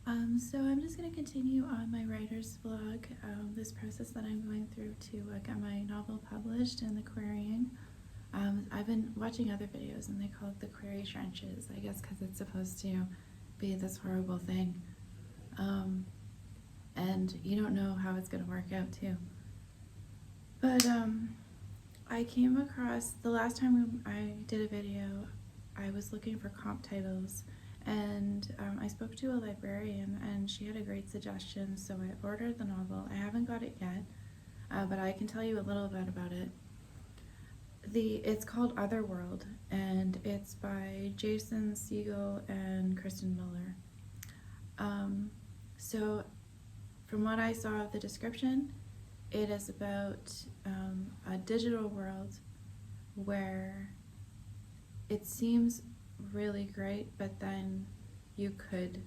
So I'm just going to continue on my writer's vlog, this process that I'm going through to get my novel published and the querying. I've been watching other videos and they call it the query trenches, I guess because it's supposed to be this horrible thing. And you don't know how it's going to work out too. But I came across, the last time I did a video, I was looking for comp titles, and I spoke to a librarian and she had a great suggestion, so I ordered the novel. I haven't got it yet, but I can tell you a little bit about it. It's called Otherworld, and it's by Jason Segel and Kristen Miller. So from what I saw of the description, it is about a digital world where it seems really great, but then you could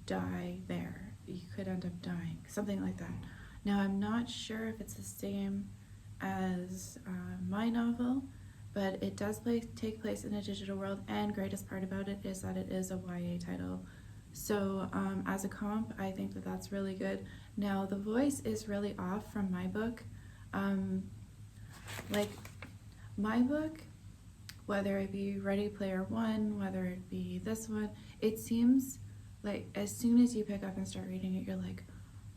die there. You could end up dying, something like that. Now, I'm not sure if it's the same as my novel, but it does take place in a digital world, and greatest part about it is that it is a YA title. So as a comp, I think that that's really good. Now, the voice is really off from my book. Like, my book, whether it be Ready Player One, whether it be this one, it seems like as soon as you pick up and start reading it, you're like,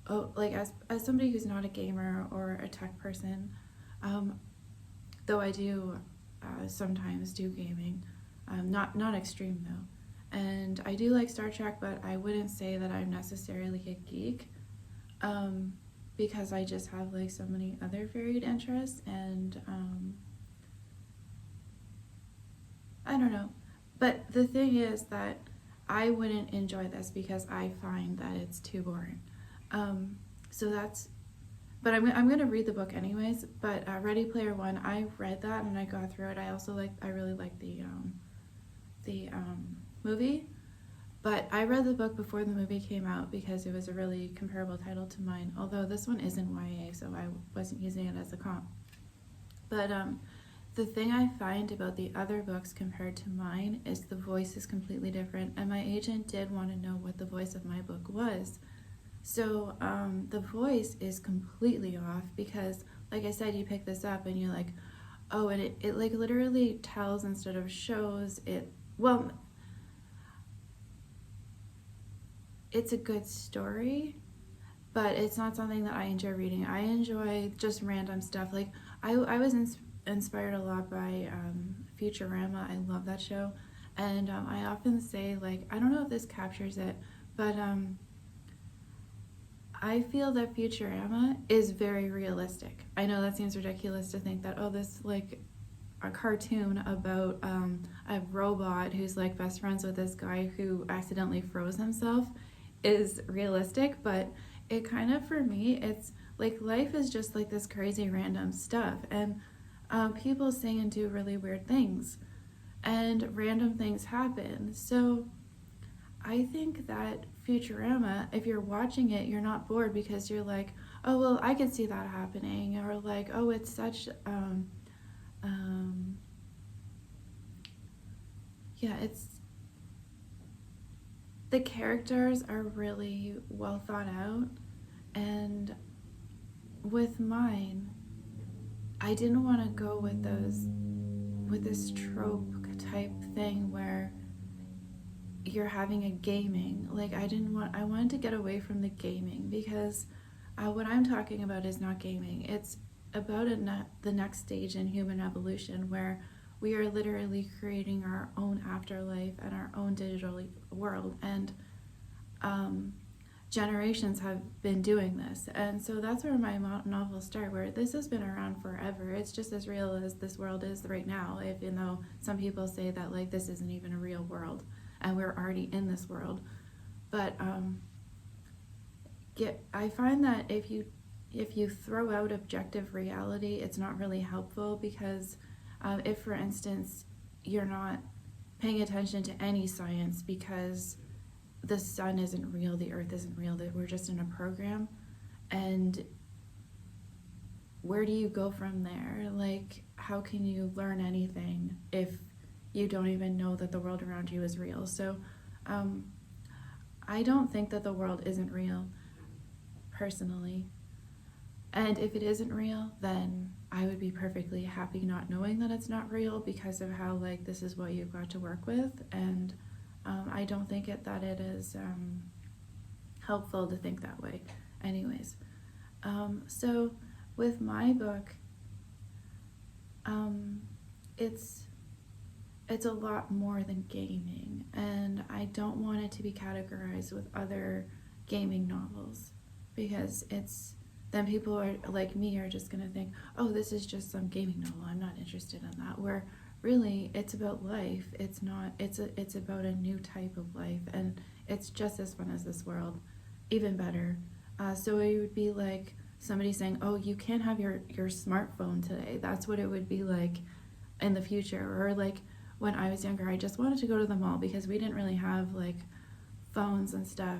oh, like as somebody who's not a gamer or a tech person, though I do sometimes do gaming, not extreme though. And I do like Star Trek, but I wouldn't say that I'm necessarily a geek, because I just have like so many other varied interests, and I don't know. But the thing is that I wouldn't enjoy this because I find that it's too boring. So that's, but I'm going to read the book anyways. But Ready Player One, I read that and I got through it. I really like the movie. But I read the book before the movie came out because it was a really comparable title to mine. Although this one isn't YA, so I wasn't using it as a comp. But the thing I find about the other books compared to mine is the voice is completely different, and my agent did want to know what the voice of my book was. So the voice is completely off because, like I said, you pick this up and you're like, oh, and it like literally tells instead of shows. It's a good story, but it's not something that I enjoy reading. I enjoy just random stuff. Like I was inspired a lot by Futurama. I love that show, and I often say, like, I don't know if this captures it, but I feel that Futurama is very realistic. I know that seems ridiculous to think that, oh, this like a cartoon about a robot who's like best friends with this guy who accidentally froze himself is realistic, but it kind of, for me, it's like life is just like this crazy random stuff, and people sing and do really weird things, and random things happen. So I think that Futurama, if you're watching it, you're not bored because you're like, oh, well, I could see that happening, or like, oh, it's such yeah, it's, the characters are really well thought out, and with mine, I didn't want to go with this trope type thing where you're having a gaming. Like, I wanted to get away from the gaming because what I'm talking about is not gaming. It's about the next stage in human evolution where we are literally creating our own afterlife and our own digital world, and generations have been doing this. And so that's where my novels start, where this has been around forever. It's just as real as this world is right now, even though some people say that like this isn't even a real world and we're already in this world. But I find that if you throw out objective reality, it's not really helpful, because if, for instance, you're not paying attention to any science because the sun isn't real, the earth isn't real, that we're just in a program, and where do you go from there? Like, how can you learn anything if you don't even know that the world around you is real? So I don't think that the world isn't real, personally. And if it isn't real, then I would be perfectly happy not knowing that it's not real because of how, like, this is what you've got to work with. And I don't think that it is helpful to think that way. Anyways, so with my book, it's a lot more than gaming, and I don't want it to be categorized with other gaming novels, because then people are like me are just gonna think, oh, this is just some gaming novel, I'm not interested in that, where really it's about life. It's about a new type of life, and it's just as fun as this world, even better. So it would be like somebody saying, oh, you can't have your smartphone today. That's what it would be like in the future. Or like when I was younger, I just wanted to go to the mall because we didn't really have like phones and stuff.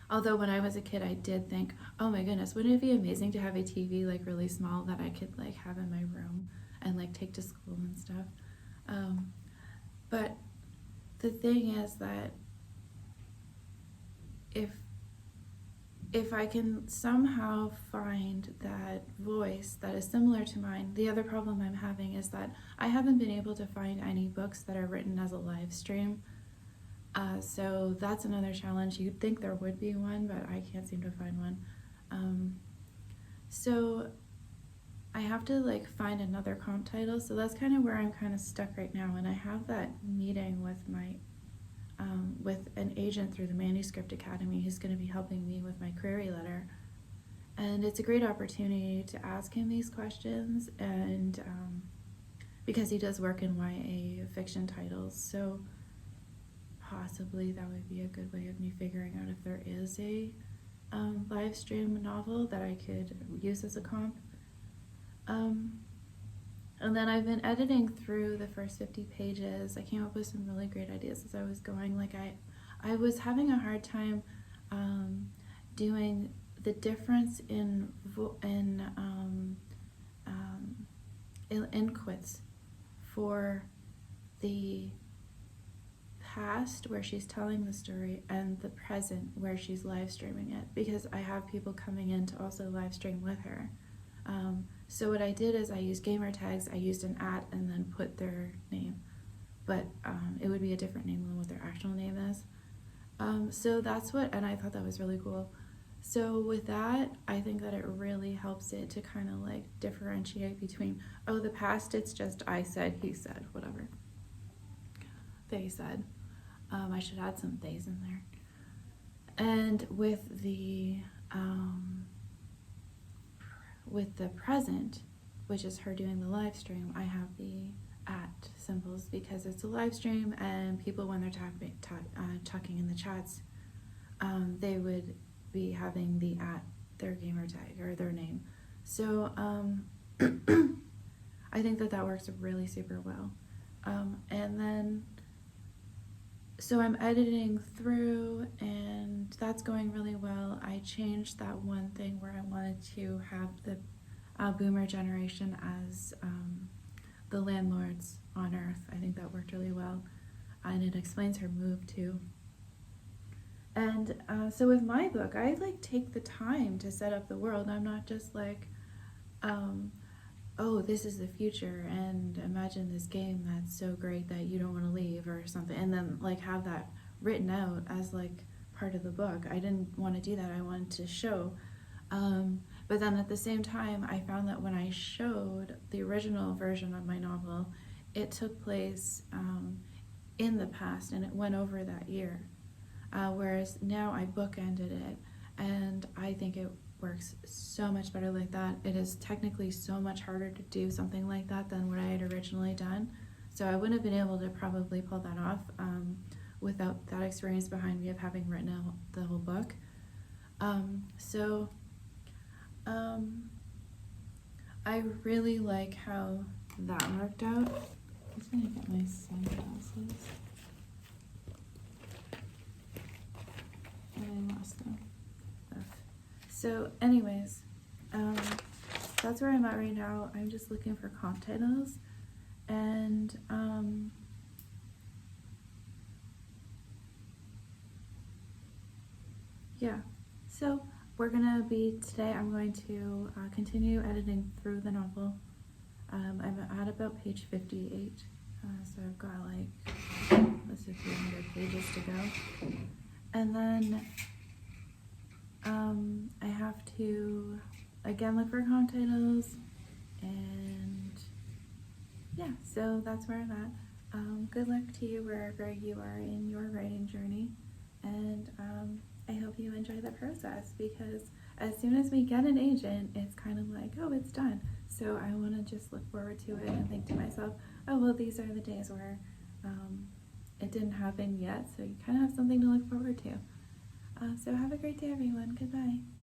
Although when I was a kid, I did think, oh my goodness, wouldn't it be amazing to have a TV like really small that I could like have in my room and like take to school and stuff. But the thing is that if I can somehow find that voice that is similar to mine, the other problem I'm having is that I haven't been able to find any books that are written as a live stream. So that's another challenge. You'd think there would be one, but I can't seem to find one. So I have to like find another comp title. So that's kind of where I'm kind of stuck right now. And I have that meeting with with an agent through the Manuscript Academy who's going to be helping me with my query letter. And it's a great opportunity to ask him these questions, and because he does work in YA fiction titles, so possibly that would be a good way of me figuring out if there is a live stream novel that I could use as a comp. And then I've been editing through the first 50 pages. I came up with some really great ideas as I was going. Like I was having a hard time doing the difference in quits for the past where she's telling the story and the present where she's live streaming it, because I have people coming in to also live stream with her. So what I did is I used gamer tags, I used an @ and then put their name, but it would be a different name than what their actual name is. So that's and I thought that was really cool. So with that, I think that it really helps it to kind of like differentiate between, oh, the past, it's just I said, he said, whatever. They said. I should add some theys in there. And with the present, which is her doing the live stream, I have the @ symbols because it's a live stream, and people, when they're talking in the chats, they would be having the @ their gamer tag or their name. So I think that works really super well. And then so I'm editing through, and that's going really well. I changed that one thing where I wanted to have the boomer generation as the landlords on Earth. I think that worked really well, and it explains her move too. And so with my book, I like take the time to set up the world. I'm not just like, oh, this is the future, and imagine this game that's so great that you don't want to leave or something, and then like have that written out as like part of the book. I didn't want to do that. I wanted to show. But then at the same time, I found that when I showed the original version of my novel, it took place in the past, and it went over that year. Whereas now I bookended it, and I think it works so much better like that. It is technically so much harder to do something like that than what I had originally done. So I wouldn't have been able to probably pull that off without that experience behind me of having written out the whole book. I really like how that worked out. I'm just gonna get my sunglasses. I lost them. So anyways, that's where I'm at right now. I'm just looking for comp titles, and yeah. So today I'm going to continue editing through the novel. I'm at about page 58, so I've got like, let's see, 300 pages to go. And then I have to again look for content titles, and yeah, so that's where I'm at. Good luck to you wherever you are in your writing journey, and I hope you enjoy the process, because as soon as we get an agent, it's kind of like, oh, it's done. So I want to just look forward to it and think to myself, oh, well, these are the days where it didn't happen yet, so you kind of have something to look forward to. So have a great day, everyone. Goodbye.